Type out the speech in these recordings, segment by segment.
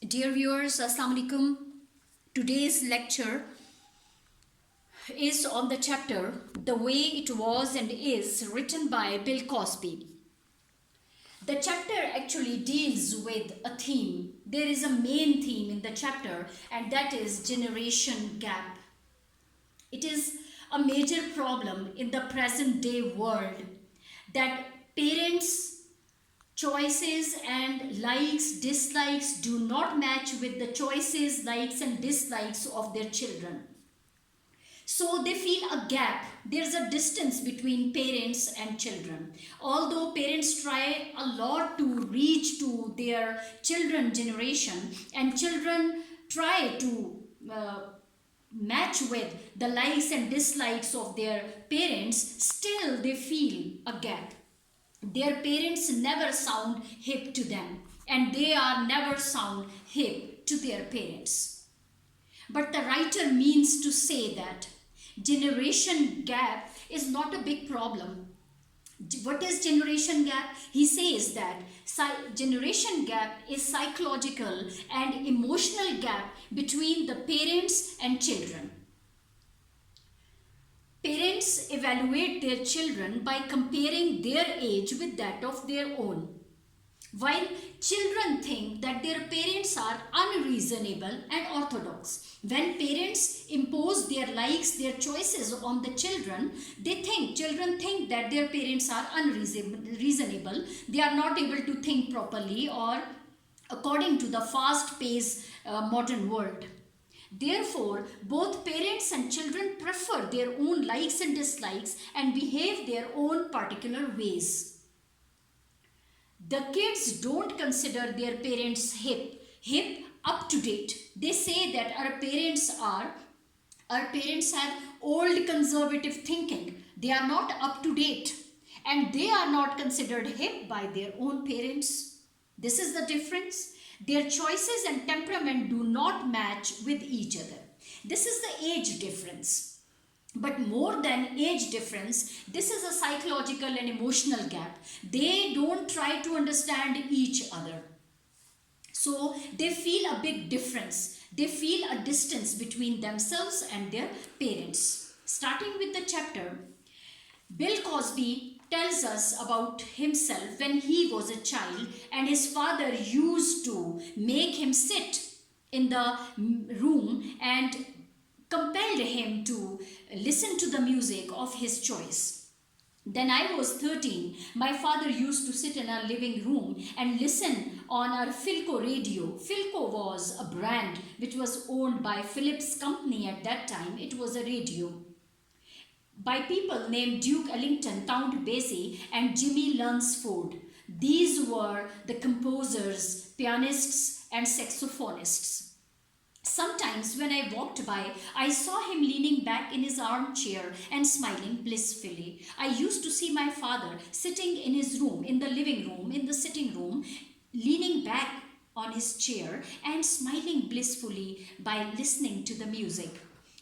Dear viewers, Assalamu alaikum. Today's lecture is on the chapter The Way It Was and Is, written by Bill Cosby. The chapter actually deals with a theme. There is a main theme in the chapter, and that is generation gap. It is a major problem in the present day world that parents' choices and likes, dislikes do not match with the choices, likes, and dislikes of their children. So they feel a gap. There's a distance between parents and children. Although parents try a lot to reach to their children generation, and children try to match with the likes and dislikes of their parents, still they feel a gap. Their parents never sound hip to them, and they are never sound hip to their parents. But the writer means to say that generation gap is not a big problem. What is generation gap? He says that generation gap is psychological and emotional gap between the parents and children. Parents evaluate their children by comparing their age with that of their own. While children think that their parents are unreasonable and orthodox, when parents impose their likes, their choices on the children, children think that their parents are unreasonable, they are not able to think properly or according to the fast-paced modern world. Therefore, both parents and children prefer their own likes and dislikes and behave their own particular ways. The kids don't consider their parents hip, up to date. They say that our parents have old conservative thinking. They are not up to date, and they are not considered hip by their own parents. This is the difference. Their choices and temperament do not match with each other. This is the age difference. But more than age difference, this is a psychological and emotional gap. They don't try to understand each other. So they feel a big difference. They feel a distance between themselves and their parents. Starting with the chapter, Bill Cosby tells us about himself when he was a child, and his father used to make him sit in the room and compelled him to listen to the music of his choice. Then I was 13. My father used to sit in our living room and listen on our Philco radio. Philco was a brand which was owned by Philips Company at that time. It was a radio by people named Duke Ellington, Count Basie, and Jimmy Lunsford. These were the composers, pianists, and saxophonists. Sometimes when I walked by, I saw him leaning back in his armchair and smiling blissfully. I used to see my father sitting in his room, in the living room, in the sitting room, leaning back on his chair and smiling blissfully by listening to the music.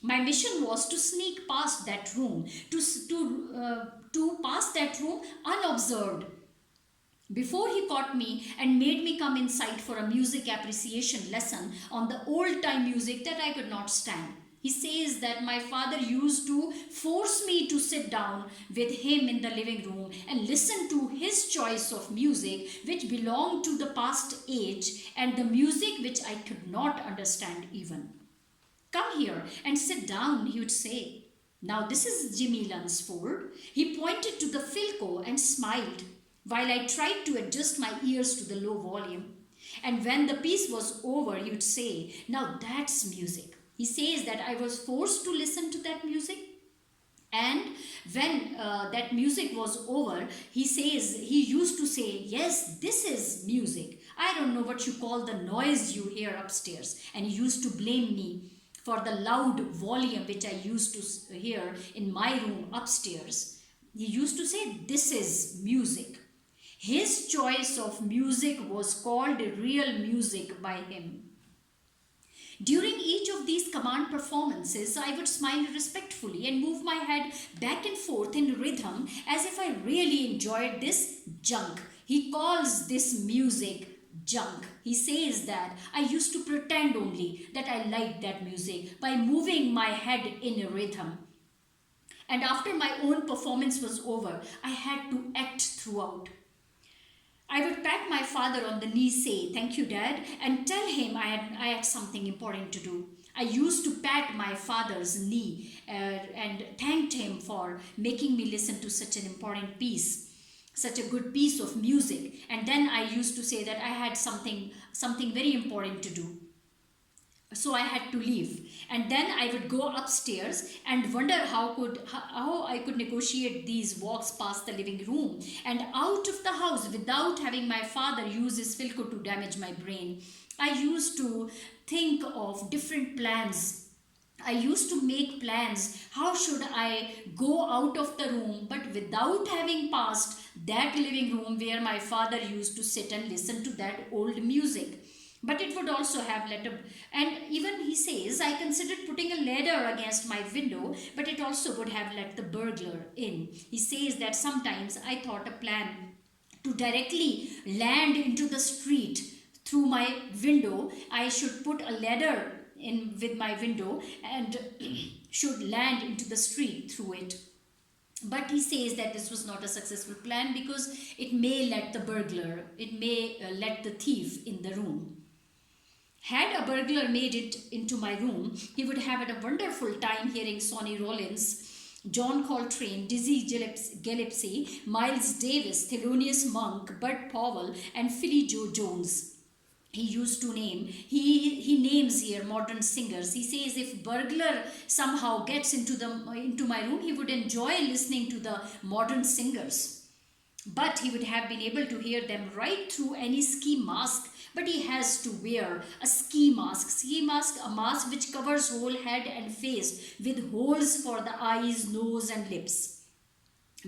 My mission was to sneak past that room, to pass that room unobserved before he caught me and made me come inside for a music appreciation lesson on the old-time music that I could not stand. He says that my father used to force me to sit down with him in the living room and listen to his choice of music which belonged to the past age and the music which I could not understand even. Come here and sit down, he would say. Now this is Jimmy Lunsford. He pointed to the Philco and smiled while I tried to adjust my ears to the low volume. And when the piece was over, he would say, now that's music. He says that I was forced to listen to that music. And when that music was over, he used to say, yes, this is music. I don't know what you call the noise you hear upstairs. And he used to blame me for the loud volume which I used to hear in my room upstairs. He used to say, this is music. His choice of music was called real music by him. During each of these command performances, I would smile respectfully and move my head back and forth in rhythm as if I really enjoyed this junk. He calls this music junk. He says that I used to pretend only that I liked that music by moving my head in a rhythm. And after my own performance was over, I had to act throughout. I would pat my father on the knee, say, "Thank you, Dad," and tell him I had something important to do. I used to pat my father's knee and thanked him for making me listen to such an important piece, such a good piece of music. And then I used to say that I had something very important to do, so I had to leave. And then I would go upstairs and wonder how I could negotiate these walks past the living room and out of the house without having my father use his Filco to damage my brain. I used to think of different plans. I used to make plans. How should I go out of the room but without having passed that living room where my father used to sit and listen to that old music? But it would also have let a, and even he says, I considered putting a ladder against my window, but it also would have let the burglar in. He says that sometimes I thought a plan to directly land into the street through my window. I should put a ladder in with my window and should land into the street through it. But he says that this was not a successful plan because it may let the burglar, it may let the thief in the room. Had a burglar made it into my room, he would have had a wonderful time hearing Sonny Rollins, John Coltrane, Dizzy Gillespie, Miles Davis, Thelonious Monk, Bud Powell, and Philly Joe Jones. He used to name. He names here modern singers. He says if burglar somehow gets into my room, he would enjoy listening to the modern singers. But he would have been able to hear them right through any ski mask. But he has to wear a ski mask, a mask which covers whole head and face with holes for the eyes, nose and lips.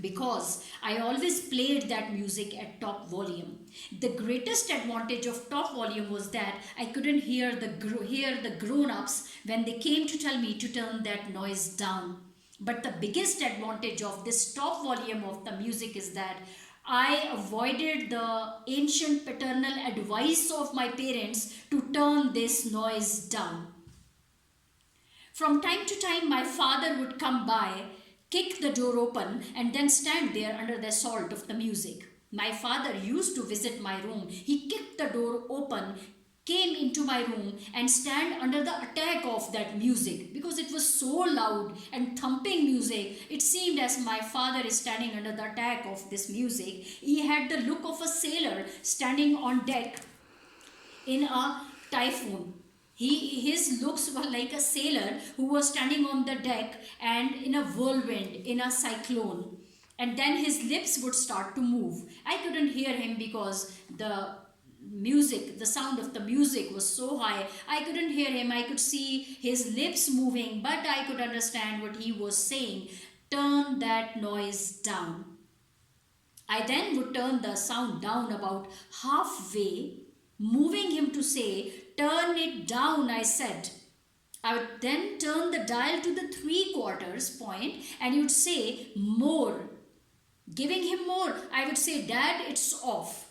Because I always played that music at top volume. The greatest advantage of top volume was that I couldn't hear the grown-ups when they came to tell me to turn that noise down. But the biggest advantage of this top volume of the music is that I avoided the ancient paternal advice of my parents to turn this noise down. From time to time, my father would come by, kick the door open, and then stand there under the assault of the music. My father used to visit my room. He kicked the door open, came into my room, and stand under the attack of that music because it was so loud and thumping music. It seemed as my father is standing under the attack of this music. He had the look of a sailor standing on deck in a typhoon. His looks were like a sailor who was standing on the deck and in a whirlwind, in a cyclone. And then his lips would start to move. I couldn't hear him because the music, the sound of the music was so high. I couldn't hear him. I could see his lips moving, but I could understand what he was saying. Turn that noise down. I then would turn the sound down about halfway, moving him to say, turn it down, I said. I would then turn the dial to the 3/4 point and he would say, more. Giving him more, I would say, Dad, it's off.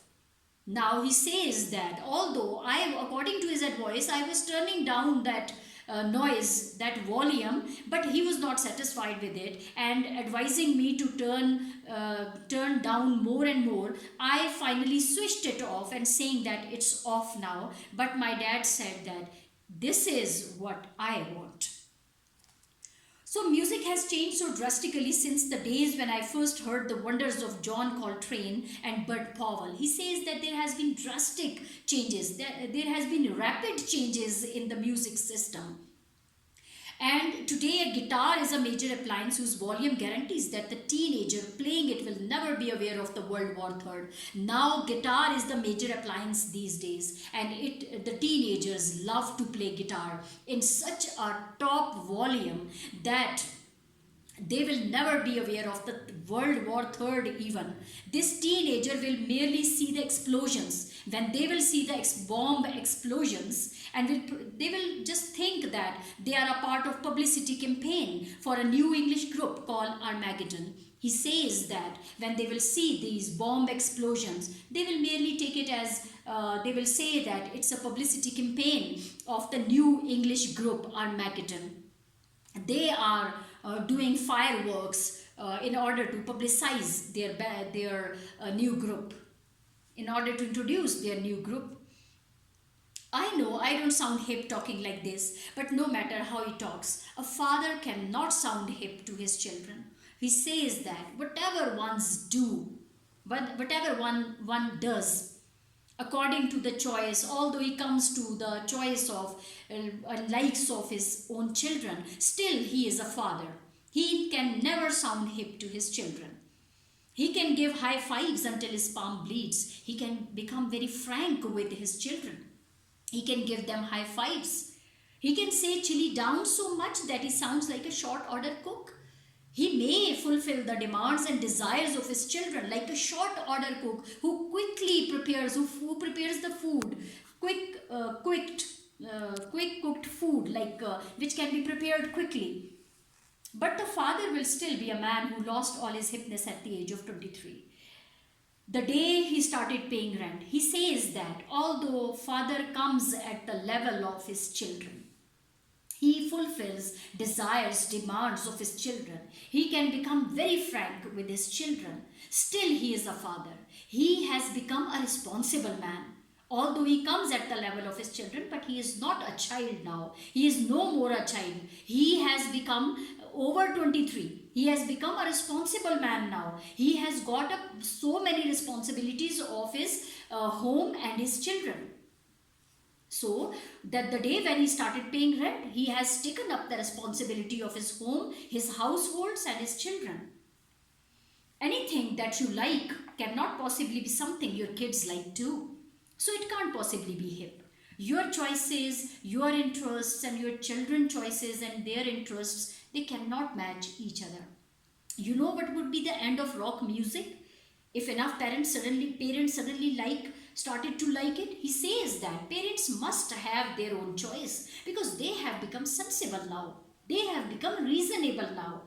Now he says that although according to his advice, I was turning down that noise, that volume, but he was not satisfied with it and advising me to turn down more and more. I finally switched it off and saying that it's off now. But my dad said that this is what I want. So music has changed so drastically since the days when I first heard the wonders of John Coltrane and Bud Powell. He says that there has been drastic changes, there has been rapid changes in the music system. And today a guitar is a major appliance whose volume guarantees that the teenager playing it will never be aware of the World War III. Now guitar is the major appliance these days and the teenagers love to play guitar in such a top volume that they will never be aware of the World War III even. This teenager will merely see the explosions. When they will see the bomb explosions and they will just think that they are a part of publicity campaign for a new English group called Armageddon. He says that when they will see these bomb explosions, they will merely take it as they will say that it's a publicity campaign of the new English group Armageddon. They are doing fireworks in order to publicize their new group, in order to introduce their new group. I know I don't sound hip talking like this, but no matter how he talks, a father cannot sound hip to his children. He says that whatever ones do, but whatever one does, according to the choice, although he comes to the choice of likes of his own children, still he is a father. He can never sound hip to his children. He can give high fives until his palm bleeds. He can become very frank with his children. He can give them high fives. He can say chili down so much that he sounds like a short order cook. He may fulfill the demands and desires of his children like a short order cook who quickly prepares, who prepares the food, quick, quick cooked food like which can be prepared quickly. But the father will still be a man who lost all his hipness at the age of 23. The day he started paying rent, he says that although father comes at the level of his children, he fulfills desires, demands of his children. He can become very frank with his children. Still, he is a father. He has become a responsible man. Although he comes at the level of his children, but he is not a child now. He is no more a child. He has become over 23. He has become a responsible man now. He has got up so many responsibilities of his home and his children. So that the day when he started paying rent, he has taken up the responsibility of his home, his households and his children. Anything that you like cannot possibly be something your kids like too. So it can't possibly be hip. Your choices, your interests and your children's choices and their interests, they cannot match each other. You know what would be the end of rock music? If enough parents suddenly started to like it, he says that parents must have their own choice because they have become sensible now. They have become reasonable now.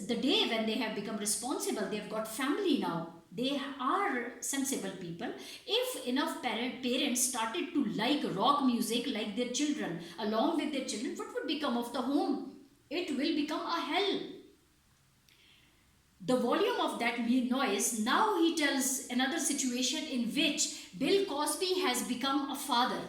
The day when they have become responsible, they have got family now. They are sensible people. If enough parents started to like rock music like their children, along with their children, what would become of the home? It will become a hell. The volume of that noise, now he tells another situation in which Bill Cosby has become a father.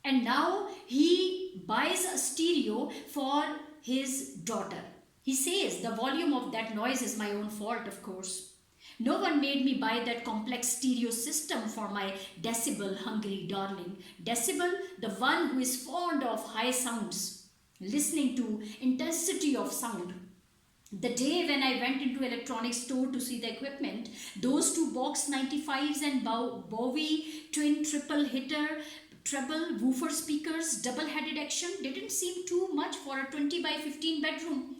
And now he buys a stereo for his daughter. He says the volume of that noise is my own fault, of course. No one made me buy that complex stereo system for my decibel hungry darling. Decibel, the one who is fond of high sounds, listening to intensity of sound. The day when I went into electronics store to see the equipment, those two Box 95s and Bowie twin triple hitter treble woofer speakers, double-headed action didn't seem too much for a 20 by 15 bedroom.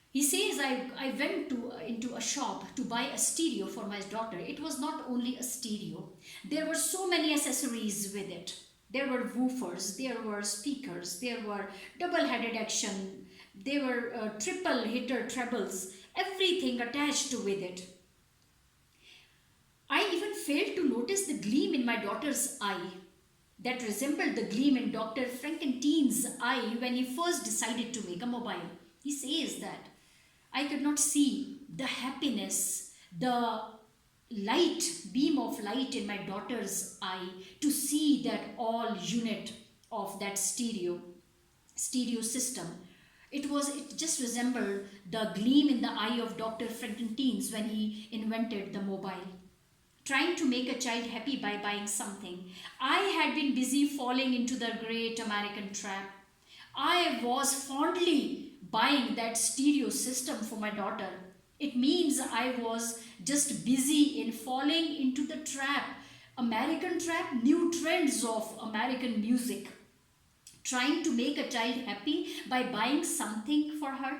He says I went into a shop to buy a stereo for my daughter. It was not only a stereo. There were so many accessories with it. There were woofers, there were speakers, there were double-headed action, there were triple hitter trebles, everything attached with it. I even failed to notice the gleam in my daughter's eye that resembled the gleam in Dr. Frankenstein's eye when he first decided to make a mobile. He says that I could not see the happiness, the light, beam of light in my daughter's eye to see that all unit of that stereo system. It just resembled the gleam in the eye of Dr. Frankenstein's when he invented the mobile. Trying to make a child happy by buying something. I had been busy falling into the great American trap. I was fondly buying that stereo system for my daughter. It means I was just busy in falling into the trap. American trap, new trends of American music. Trying to make a child happy by buying something for her.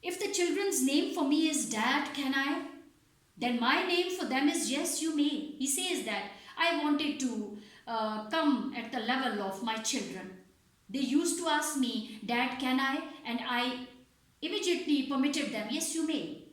If the children's name for me is Dad, can I? Then my name for them is Yes, you may. He says that I wanted to come at the level of my children. They used to ask me, Dad, can I? And I immediately permitted them, yes, you may.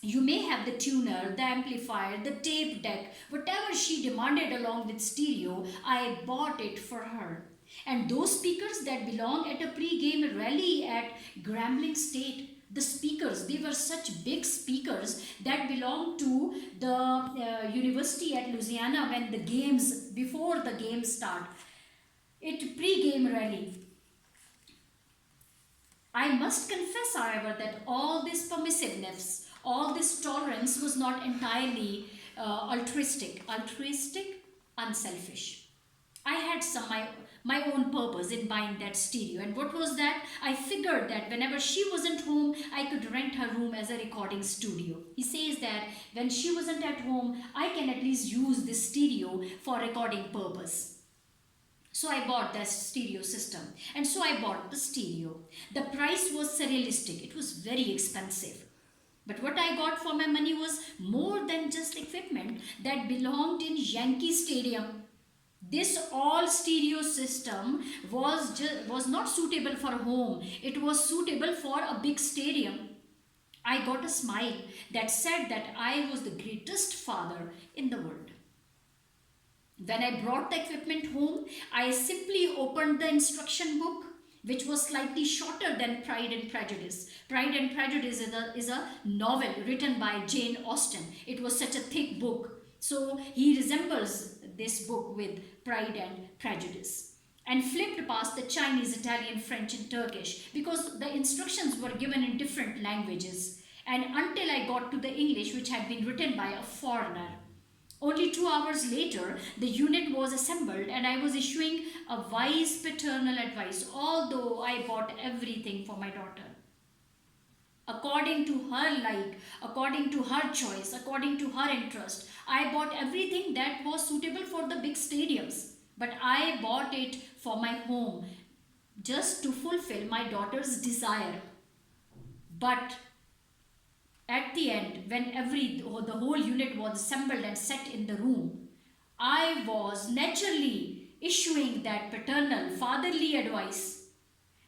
You may have the tuner, the amplifier, the tape deck, whatever she demanded along with stereo, I bought it for her. And those speakers that belong at a pre-game rally at Grambling State, the speakers, they were such big speakers that belonged to the university at Louisiana when the games, before the games start. It pre-game rally. I must confess, however, that all this permissiveness, all this tolerance was not entirely altruistic, unselfish. I had my own purpose in buying that stereo. And what was that? I figured that whenever she wasn't home, I could rent her room as a recording studio. He says that when she wasn't at home, I can at least use this stereo for recording purpose. So I bought that stereo system, and so I bought the stereo. The price was surrealistic, it was very expensive. But what I got for my money was more than just equipment that belonged in Yankee Stadium. This all stereo system was not suitable for home, it was suitable for a big stadium. I got a smile that said that I was the greatest father in the world. When I brought the equipment home, I simply opened the instruction book, which was slightly shorter than Pride and Prejudice. Pride and Prejudice is a novel written by Jane Austen. It was such a thick book. So he resembles this book with Pride and Prejudice. And flipped past the Chinese, Italian, French, and Turkish because the instructions were given in different languages. And until I got to the English, which had been written by a foreigner. Only 2 hours later, the unit was assembled and I was issuing a wise paternal advice, although I bought everything for my daughter. According to her like, according to her choice, according to her interest, I bought everything that was suitable for the big stadiums. But I bought it for my home, just to fulfill my daughter's desire. But at the end, when the whole unit was assembled and set in the room, I was naturally issuing that paternal, fatherly advice.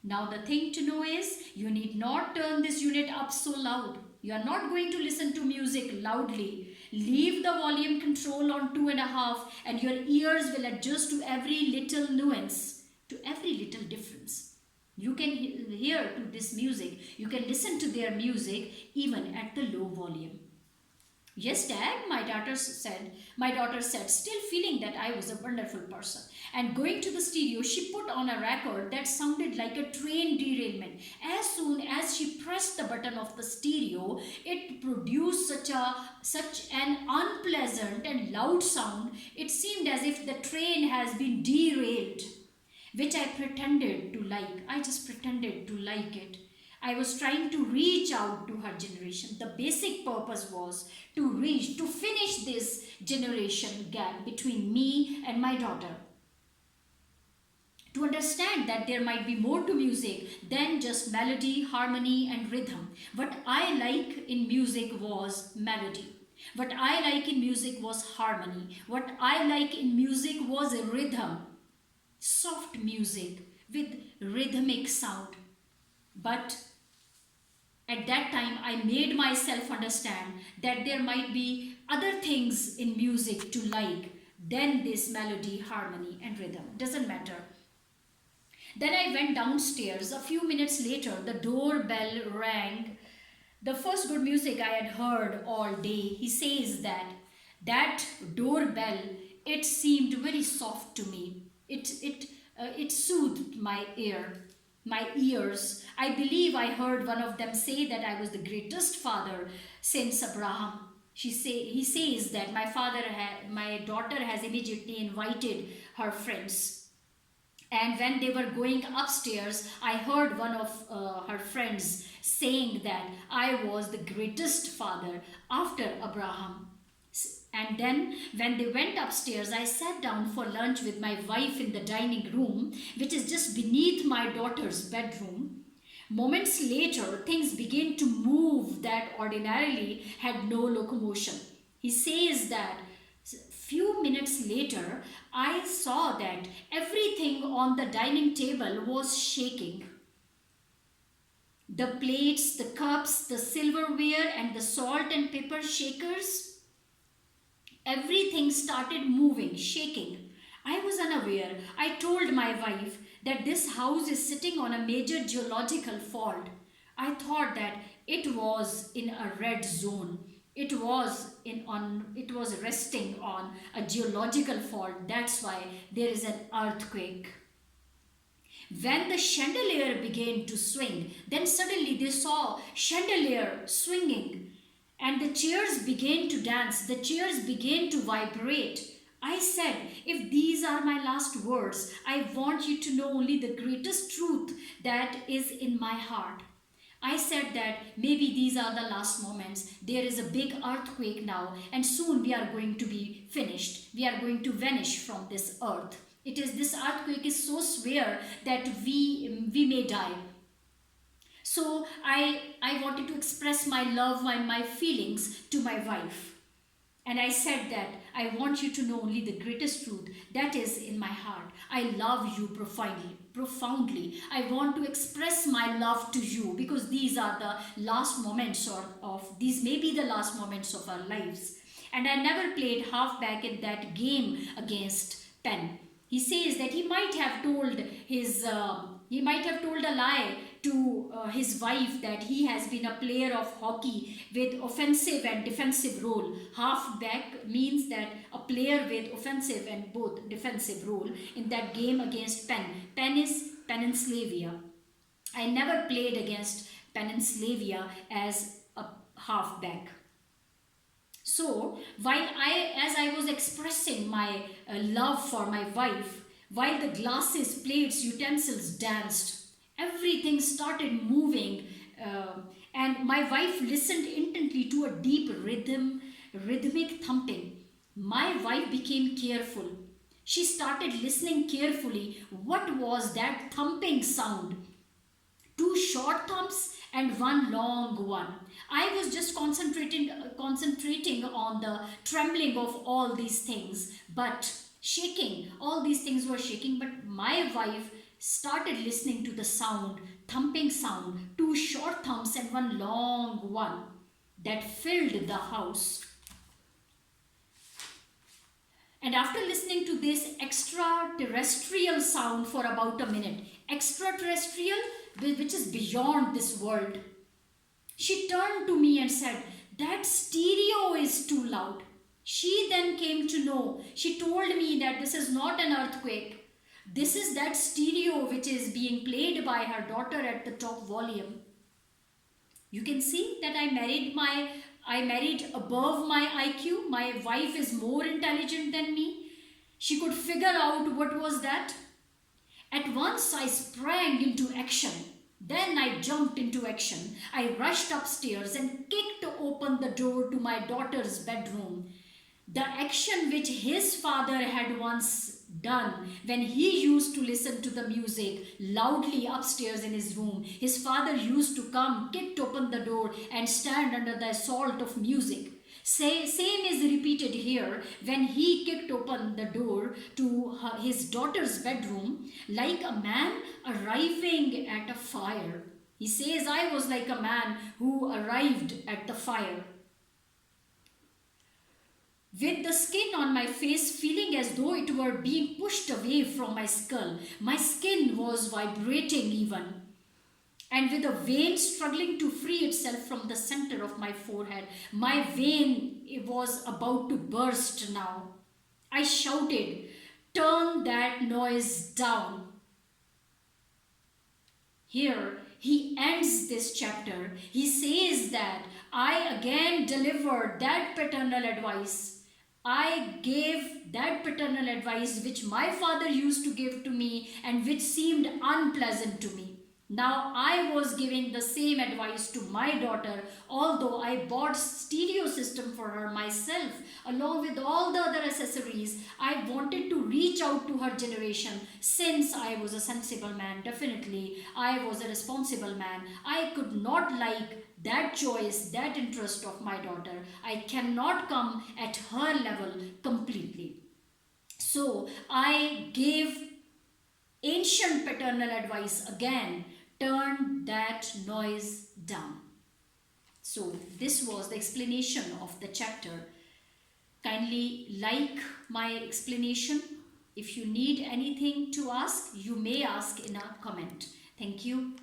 Now the thing to know is, you need not turn this unit up so loud. You are not going to listen to music loudly. Leave the volume control on 2.5 and your ears will adjust to every little nuance, to every little difference. You can hear to this music. You can listen to their music even at the low volume. Yes, Dad, my daughter said, still feeling that I was a wonderful person. And going to the stereo, she put on a record that sounded like a train derailment. As soon as she pressed the button of the stereo, it produced such an unpleasant and loud sound. It seemed as if the train has been derailed, which I pretended to like. I just pretended to like it. I was trying to reach out to her generation. The basic purpose was to finish this generation gap between me and my daughter. To understand that there might be more to music than just melody, harmony, and rhythm. What I like in music was melody. What I like in music was harmony. What I like in music was a rhythm. Soft music with rhythmic sound. But at that time, I made myself understand that there might be other things in music to like than this melody, harmony, and rhythm. Doesn't matter. Then I went downstairs. A few minutes later, the doorbell rang. The first good music I had heard all day. He says that doorbell, it seemed very soft to me. It soothed my ears. I believe I heard one of them say that I was the greatest father since Abraham. He says that my daughter has immediately invited her friends. And when they were going upstairs, I heard one of her friends saying that I was the greatest father after Abraham. And then when they went upstairs, I sat down for lunch with my wife in the dining room, which is just beneath my daughter's bedroom. Moments later, things began to move that ordinarily had no locomotion. He says that few minutes later, I saw that everything on the dining table was shaking. The plates, the cups, the silverware, and the salt and pepper shakers, everything started moving, shaking. I was unaware. I told my wife that this house is sitting on a major geological fault. I thought that it was in a red zone. It was resting on a geological fault. That's why there is an earthquake. When the chandelier began to swing, then suddenly they saw chandelier swinging and the chairs began to dance, the chairs began to vibrate. I said, if these are my last words, I want you to know only the greatest truth that is in my heart. I said that maybe these are the last moments. There is a big earthquake now, and soon we are going to be finished. We are going to vanish from this earth. It is this earthquake is so severe that we may die. So I wanted to express my love and my feelings to my wife. And I said that I want you to know only the greatest truth that is in my heart. I love you profoundly. Profoundly. I want to express my love to you because these are the last moments of these may be the last moments of our lives. And I never played halfback in that game against Penn. He says that he might have told a lie to his wife that he has been a player of hockey with offensive and defensive role. Halfback means that a player with offensive and both defensive role in that game against Penn. Penn is Pennsylvania. I never played against Pennsylvania as a halfback. So, as I was expressing my love for my wife, while the glasses, plates, utensils danced, everything started moving, and my wife listened intently to a deep rhythmic thumping. My wife became careful. She started listening carefully. What was that thumping sound? Two short thumps and one long one. I was just concentrating on the trembling of all these things, but shaking. All these things were shaking, but my wife started listening to the sound, thumping sound, two short thumps and one long one that filled the house. And after listening to this extraterrestrial sound for about a minute, extraterrestrial, which is beyond this world, she turned to me and said, that stereo is too loud. She then came to know, she told me that this is not an earthquake. This is that stereo which is being played by her daughter at the top volume. You can see that I married above my IQ. My wife is more intelligent than me. She could figure out what was that. At once I sprang into action. Then I jumped into action. I rushed upstairs and kicked open the door to my daughter's bedroom. The action which his father had once done when he used to listen to the music loudly upstairs in his room. His father used to come, kicked open the door and stand under the assault of music. Same is repeated here when he kicked open the door to his daughter's bedroom like a man arriving at a fire. He says, I was like a man who arrived at the fire. With the skin on my face feeling as though it were being pushed away from my skull. My skin was vibrating even. And with a vein struggling to free itself from the center of my forehead, my vein was about to burst now. I shouted, turn that noise down. Here, he ends this chapter. He says that I again delivered that paternal advice. I gave that paternal advice which my father used to give to me and which seemed unpleasant to me. Now I was giving the same advice to my daughter, although I bought stereo system for her myself along with all the other accessories. I wanted to reach out to her generation since I was a sensible man. Definitely I was a responsible man. I could not like that choice, that interest of my daughter. I cannot come at her level completely. So I gave ancient paternal advice again turn that noise down. So, this was the explanation of the chapter. Kindly like my explanation. If you need anything to ask, you may ask in a comment. Thank you.